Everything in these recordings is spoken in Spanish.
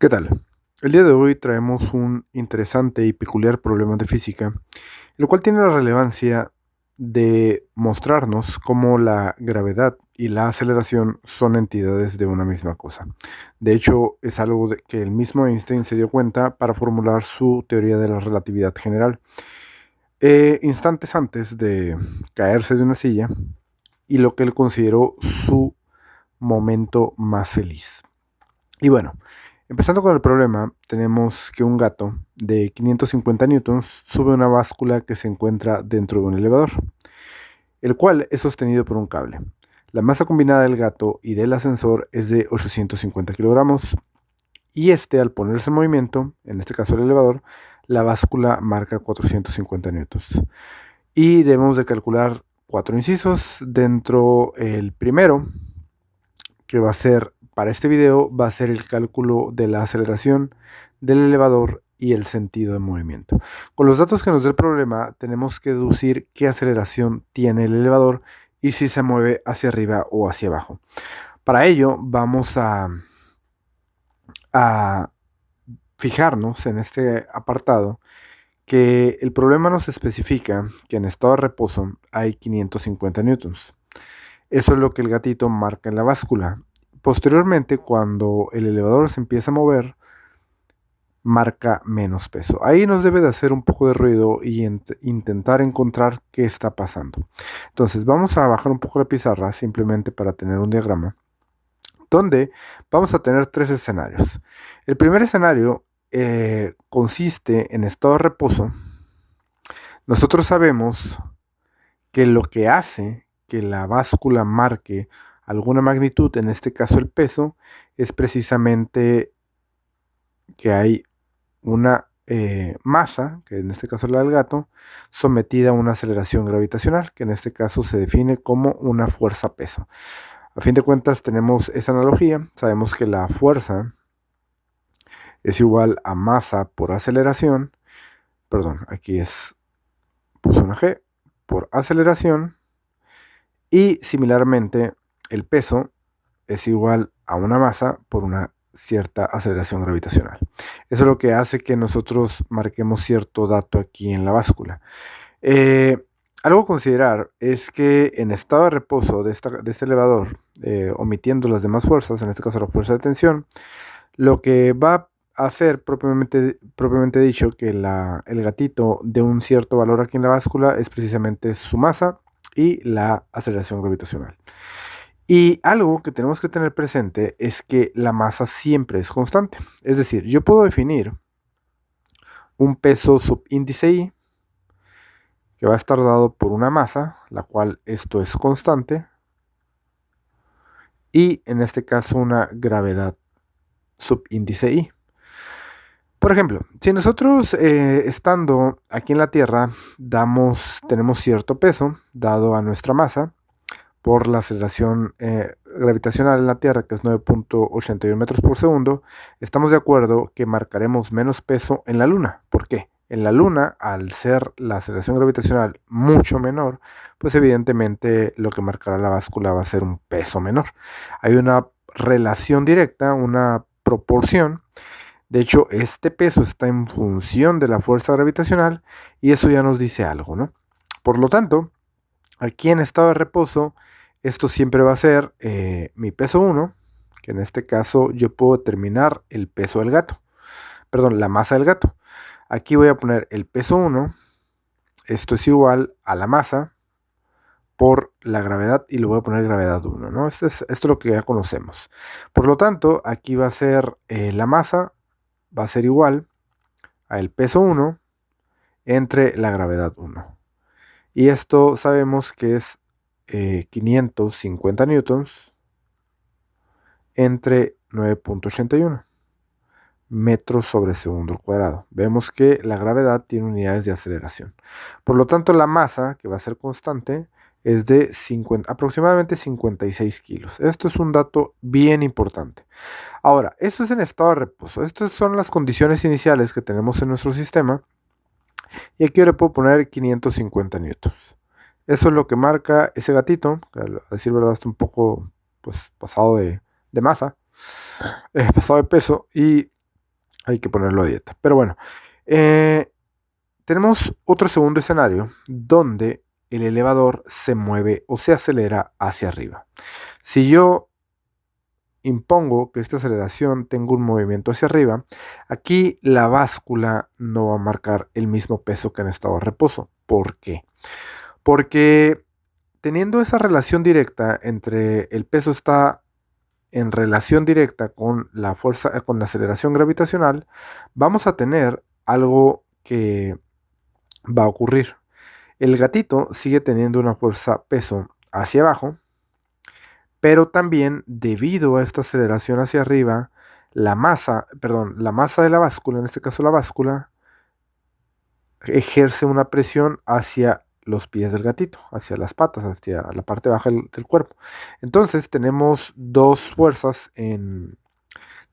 ¿Qué tal? El día de hoy traemos un interesante y peculiar problema de física, el cual tiene la relevancia de mostrarnos cómo la gravedad y la aceleración son entidades de una misma cosa. De hecho, es algo que el mismo Einstein se dio cuenta para formular su teoría de la relatividad general, instantes antes de caerse de una silla y lo que él consideró su momento más feliz. Y bueno, empezando con el problema, tenemos que un gato de 550 newtons sube una báscula que se encuentra dentro de un elevador, el cual es sostenido por un cable. La masa combinada del gato y del ascensor es de 850 kilogramos y al ponerse en movimiento, en este caso el elevador, la báscula marca 450 newtons. Y debemos de calcular 4 incisos. Dentro el primero, que va a ser para este video, va a ser el cálculo de la aceleración del elevador y el sentido de movimiento. Con los datos que nos dé el problema, tenemos que deducir qué aceleración tiene el elevador y si se mueve hacia arriba o hacia abajo. Para ello, vamos a fijarnos en este apartado que el problema nos especifica que en estado de reposo hay 550 newtons. Eso es lo que el gatito marca en la báscula. Posteriormente, cuando el elevador se empieza a mover, marca menos peso. Ahí nos debe de hacer un poco de ruido y intentar encontrar qué está pasando. Entonces vamos a bajar un poco la pizarra simplemente para tener un diagrama donde vamos a tener tres escenarios. El primer escenario consiste en estado de reposo. Nosotros sabemos que lo que hace que la báscula marque alguna magnitud, en este caso el peso, es precisamente que hay una masa, que en este caso es la del gato, sometida a una aceleración gravitacional, que en este caso se define como una fuerza-peso. A fin de cuentas tenemos esa analogía, sabemos que la fuerza es igual a masa por aceleración, perdón, aquí puse una G, por aceleración, y similarmente el peso es igual a una masa por una cierta aceleración gravitacional. Eso es lo que hace que nosotros marquemos cierto dato aquí en la báscula. Algo a considerar es que en estado de reposo de este elevador, omitiendo las demás fuerzas, en este caso la fuerza de tensión, lo que va a hacer propiamente dicho que el gatito de un cierto valor aquí en la báscula es precisamente su masa y la aceleración gravitacional. Y algo que tenemos que tener presente es que la masa siempre es constante. Es decir, yo puedo definir un peso subíndice I que va a estar dado por una masa, la cual esto es constante, y en este caso una gravedad subíndice I. Por ejemplo, si nosotros estando aquí en la Tierra tenemos cierto peso dado a nuestra masa por la aceleración gravitacional en la Tierra, que es 9.81 metros por segundo, estamos de acuerdo que marcaremos menos peso en la Luna. ¿Por qué? En la Luna, al ser la aceleración gravitacional mucho menor, pues evidentemente lo que marcará la báscula va a ser un peso menor. Hay una relación directa, una proporción. De hecho, este peso está en función de la fuerza gravitacional y eso ya nos dice algo, ¿no? Por lo tanto, aquí en estado de reposo, esto siempre va a ser mi peso 1, que en este caso yo puedo determinar el peso del gato, perdón, la masa del gato. Aquí voy a poner el peso 1, esto es igual a la masa por la gravedad y le voy a poner gravedad 1, ¿no? Esto es lo que ya conocemos. Por lo tanto, aquí va a ser la masa, va a ser igual a el peso 1 entre la gravedad 1. Y esto sabemos que es 550 newtons entre 9.81 metros sobre segundo al cuadrado. Vemos que la gravedad tiene unidades de aceleración. Por lo tanto, la masa, que va a ser constante, es de aproximadamente 56 kilos. Esto es un dato bien importante. Ahora, esto es en estado de reposo. Estas son las condiciones iniciales que tenemos en nuestro sistema. Y aquí yo le puedo poner 550 newtons. Eso es lo que marca ese gatito, que a decir verdad está un poco pues, pasado de masa, pasado de peso. Y hay que ponerlo a dieta. Pero bueno, tenemos otro segundo escenario donde el elevador se mueve o se acelera hacia arriba. Si yo impongo que esta aceleración tenga un movimiento hacia arriba, aquí la báscula no va a marcar el mismo peso que en estado de reposo. ¿Por qué? Porque teniendo esa relación directa entre el peso está en relación directa con la fuerza, con la aceleración gravitacional, vamos a tener algo que va a ocurrir. El gatito sigue teniendo una fuerza peso hacia abajo, pero también debido a esta aceleración hacia arriba, la masa de la báscula, en este caso la báscula, ejerce una presión hacia los pies del gatito, hacia las patas, hacia la parte baja del cuerpo. Entonces tenemos dos fuerzas en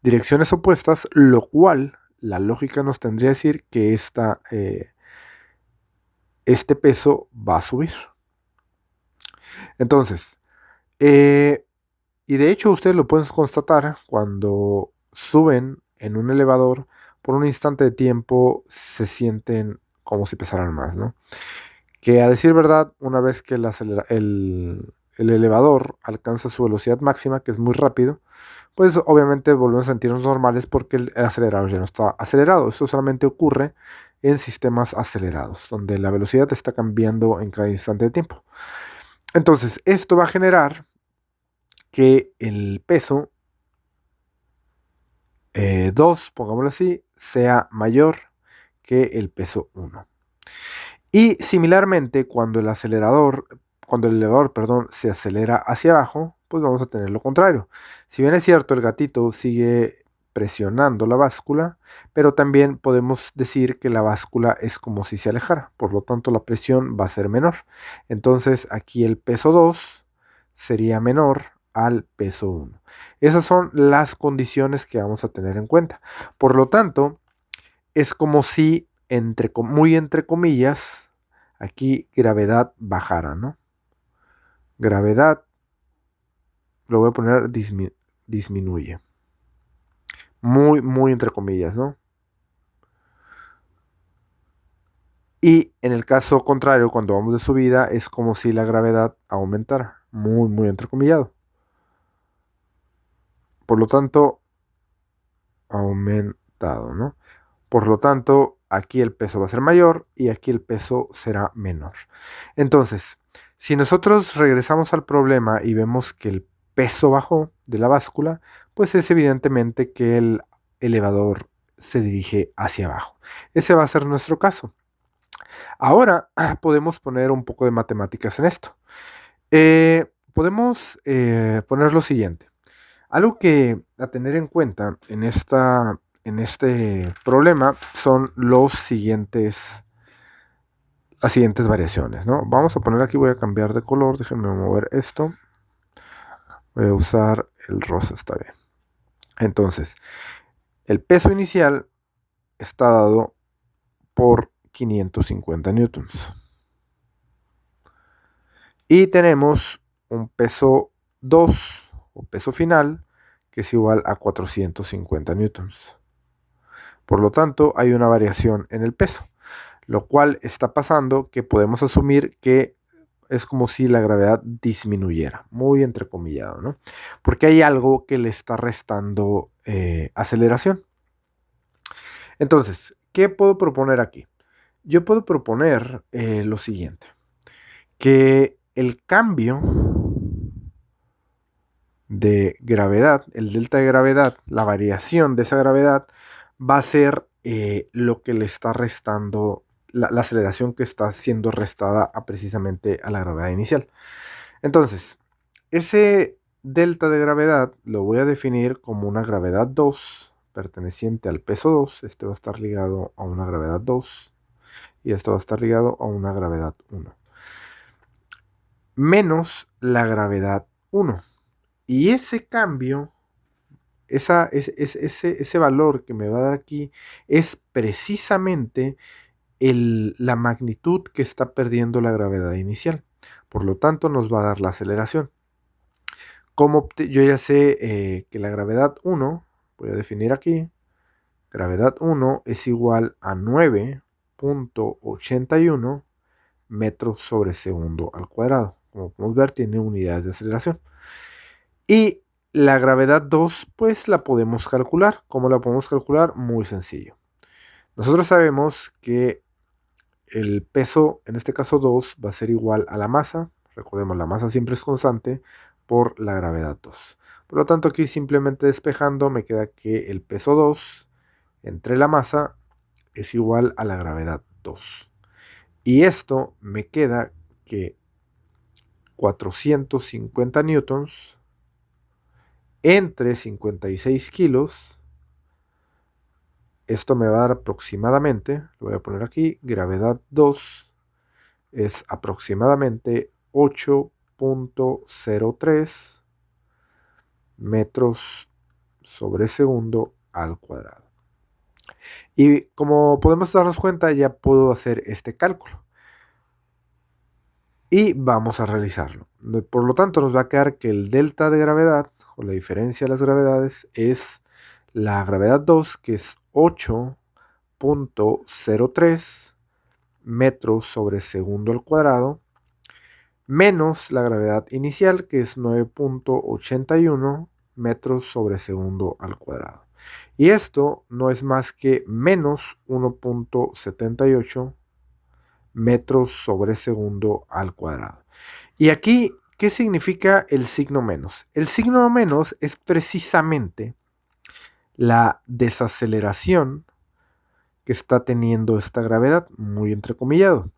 direcciones opuestas, lo cual la lógica nos tendría que decir que este peso va a subir. Entonces, y de hecho ustedes lo pueden constatar cuando suben en un elevador, por un instante de tiempo se sienten como si pesaran más, ¿no? Que a decir verdad, una vez que el elevador alcanza su velocidad máxima, que es muy rápido, pues obviamente volvemos a sentirnos normales porque el acelerador ya no está acelerado. Esto solamente ocurre en sistemas acelerados, donde la velocidad está cambiando en cada instante de tiempo. Entonces, esto va a generar que el peso 2, pongámoslo así, sea mayor que el peso 1. Y similarmente, cuando el elevador, perdón, se acelera hacia abajo, pues vamos a tener lo contrario. Si bien es cierto, el gatito sigue presionando la báscula, pero también podemos decir que la báscula es como si se alejara, por lo tanto la presión va a ser menor. Entonces aquí el peso 2 sería menor al peso 1. Esas son las condiciones que vamos a tener en cuenta. Por lo tanto, es como si, muy entre comillas, aquí gravedad bajara, ¿no? Gravedad, lo voy a poner disminuye. Muy entre comillas, ¿no? Y en el caso contrario, cuando vamos de subida, es como si la gravedad aumentara. Muy entrecomillado. Por lo tanto, aumentado, ¿no? Por lo tanto, aquí el peso va a ser mayor y aquí el peso será menor. Entonces, si nosotros regresamos al problema y vemos que el peso bajó de la báscula, pues es evidentemente que el elevador se dirige hacia abajo. Ese va a ser nuestro caso. Ahora podemos poner un poco de matemáticas en esto. Podemos poner lo siguiente. Algo que a tener en cuenta en este problema son las siguientes variaciones, ¿no? Vamos a poner aquí, voy a cambiar de color, déjenme mover esto. Voy a usar el rosa, está bien. Entonces, el peso inicial está dado por 550 newtons. Y tenemos un peso 2 o peso final que es igual a 450 newtons. Por lo tanto, hay una variación en el peso, lo cual está pasando que podemos asumir que es como si la gravedad disminuyera, muy entrecomillado, ¿no? Porque hay algo que le está restando aceleración. Entonces, ¿qué puedo proponer aquí? Yo puedo proponer lo siguiente, que el cambio de gravedad, el delta de gravedad, la variación de esa gravedad, va a ser lo que le está restando, la aceleración que está siendo restada precisamente a la gravedad inicial. Entonces, ese delta de gravedad lo voy a definir como una gravedad 2 perteneciente al peso 2. Este va a estar ligado a una gravedad 2 y esto va a estar ligado a una gravedad 1. Menos la gravedad 1. Y ese cambio, ese valor que me va a dar aquí, es precisamente la magnitud que está perdiendo la gravedad inicial. Por lo tanto, nos va a dar la aceleración. Como yo ya sé que la gravedad 1, voy a definir aquí, gravedad 1 es igual a 9.81 metros sobre segundo al cuadrado. Como podemos ver, tiene unidades de aceleración. Y la gravedad 2, pues la podemos calcular. ¿Cómo la podemos calcular? Muy sencillo. Nosotros sabemos que el peso, en este caso 2, va a ser igual a la masa. Recordemos, la masa siempre es constante por la gravedad 2. Por lo tanto, aquí simplemente despejando me queda que el peso 2 entre la masa es igual a la gravedad 2. Y esto me queda que 450 newtons entre 56 kilos. Esto me va a dar aproximadamente, lo voy a poner aquí, gravedad 2 es aproximadamente 8.03 metros sobre segundo al cuadrado. Y como podemos darnos cuenta, ya puedo hacer este cálculo. Y vamos a realizarlo. Por lo tanto, nos va a quedar que el delta de gravedad, o la diferencia de las gravedades, es la gravedad 2, que es 8.03 metros sobre segundo al cuadrado, menos la gravedad inicial, que es 9.81 metros sobre segundo al cuadrado. Y esto no es más que menos 1.78 metros sobre segundo al cuadrado. Y aquí, ¿qué significa el signo menos? El signo menos es precisamente la desaceleración que está teniendo esta gravedad, muy entrecomillado.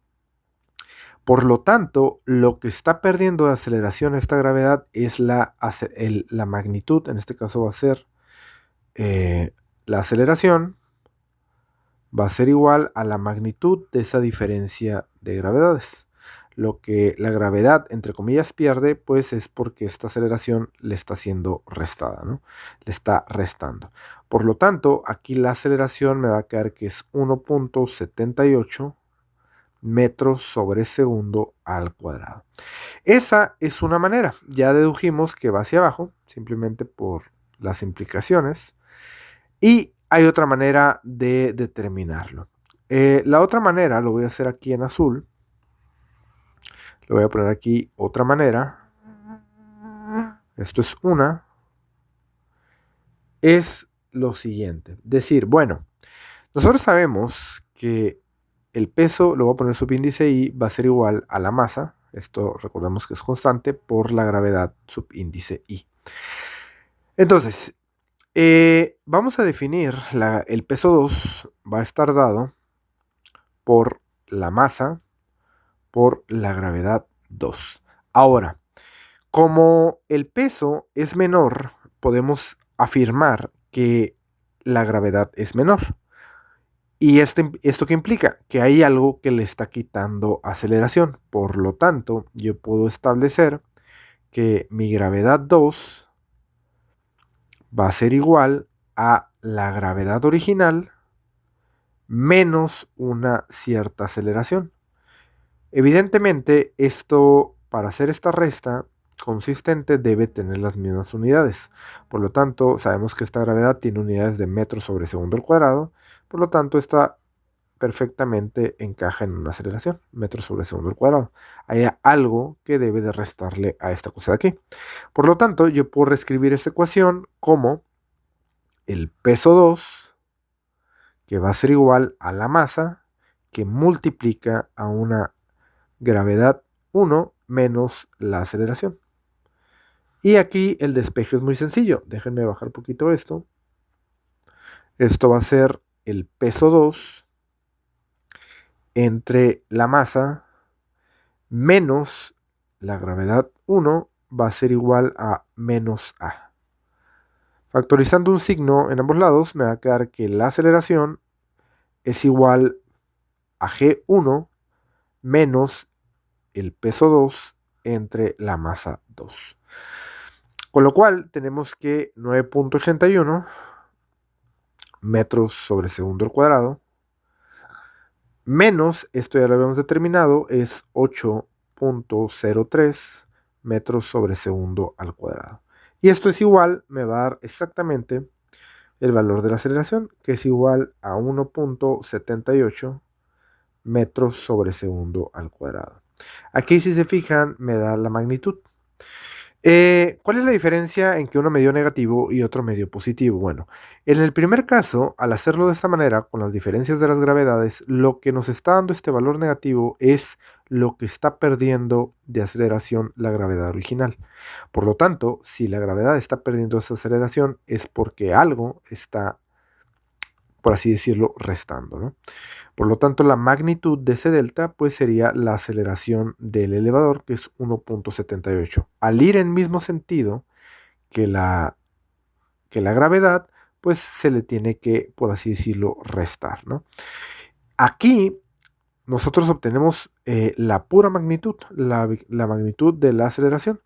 Por lo tanto, lo que está perdiendo de aceleración esta gravedad es la magnitud, en este caso va a ser la aceleración, va a ser igual a la magnitud de esa diferencia de gravedades. Lo que la gravedad, entre comillas, pierde, pues es porque esta aceleración le está siendo restada, ¿no? Le está restando. Por lo tanto, aquí la aceleración me va a quedar que es 1.78 metros sobre segundo al cuadrado. Esa es una manera. Ya dedujimos que va hacia abajo, simplemente por las implicaciones. Y hay otra manera de determinarlo. La otra manera, lo voy a hacer aquí en azul. Le voy a poner aquí otra manera. Esto es una. Es lo siguiente. Decir, bueno, nosotros sabemos que el peso, lo voy a poner subíndice I, va a ser igual a la masa. Esto recordemos que es constante por la gravedad subíndice I. Entonces, vamos a definir el peso 2 va a estar dado por la masa por la gravedad 2. Ahora, como el peso es menor, podemos afirmar que la gravedad es menor. ¿Y esto qué implica? Que hay algo que le está quitando aceleración. Por lo tanto, yo puedo establecer que mi gravedad 2 va a ser igual a la gravedad original menos una cierta aceleración. Evidentemente, esto, para hacer esta resta consistente, debe tener las mismas unidades. Por lo tanto, sabemos que esta gravedad tiene unidades de metros sobre segundo al cuadrado. Por lo tanto, esta perfectamente encaja en una aceleración, metros sobre segundo al cuadrado. Hay algo que debe de restarle a esta cosa de aquí. Por lo tanto, yo puedo reescribir esta ecuación como el peso 2, que va a ser igual a la masa, que multiplica a una gravedad 1 menos la aceleración. Y aquí el despeje es muy sencillo. Déjenme bajar un poquito esto. Esto va a ser el peso 2 entre la masa menos la gravedad 1 va a ser igual a menos A. Factorizando un signo en ambos lados, me va a quedar que la aceleración es igual a G1 menos el peso 2 entre la masa 2. Con lo cual tenemos que 9.81 metros sobre segundo al cuadrado menos, esto ya lo habíamos determinado, es 8.03 metros sobre segundo al cuadrado. Y esto es igual, me va a dar exactamente el valor de la aceleración, que es igual a 1.78 metros sobre segundo al cuadrado. Aquí, si se fijan, me da la magnitud. ¿Cuál es la diferencia en que uno me dio negativo y otro me dio positivo? Bueno, en el primer caso, al hacerlo de esta manera, con las diferencias de las gravedades, lo que nos está dando este valor negativo es lo que está perdiendo de aceleración la gravedad original. Por lo tanto, si la gravedad está perdiendo esa aceleración, es porque algo está, por así decirlo, restando, ¿no? Por lo tanto, la magnitud de ese delta pues sería la aceleración del elevador, que es 1.78. Al ir en mismo sentido que la gravedad, pues se le tiene que, por así decirlo, restar, ¿no? Aquí nosotros obtenemos la pura magnitud, la magnitud de la aceleración,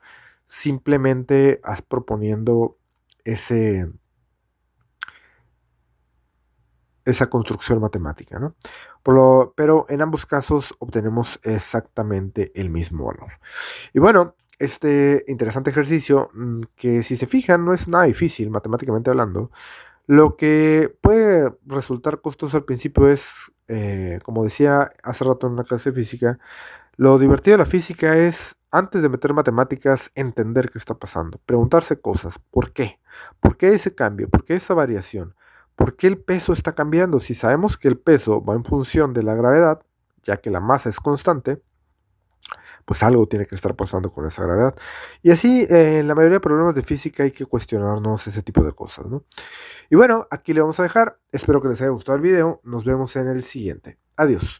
simplemente proponiendo ese, esa construcción matemática, ¿no? Pero en ambos casos obtenemos exactamente el mismo valor. Y bueno, este interesante ejercicio, que si se fijan no es nada difícil matemáticamente hablando, lo que puede resultar costoso al principio es, como decía hace rato en una clase de física, lo divertido de la física es, antes de meter matemáticas, entender qué está pasando, preguntarse cosas, ¿por qué? ¿Por qué ese cambio? ¿Por qué esa variación? ¿Por qué el peso está cambiando? Si sabemos que el peso va en función de la gravedad, ya que la masa es constante, pues algo tiene que estar pasando con esa gravedad. Y así, en la mayoría de problemas de física hay que cuestionarnos ese tipo de cosas, ¿no? Y bueno, aquí le vamos a dejar. Espero que les haya gustado el video. Nos vemos en el siguiente. Adiós.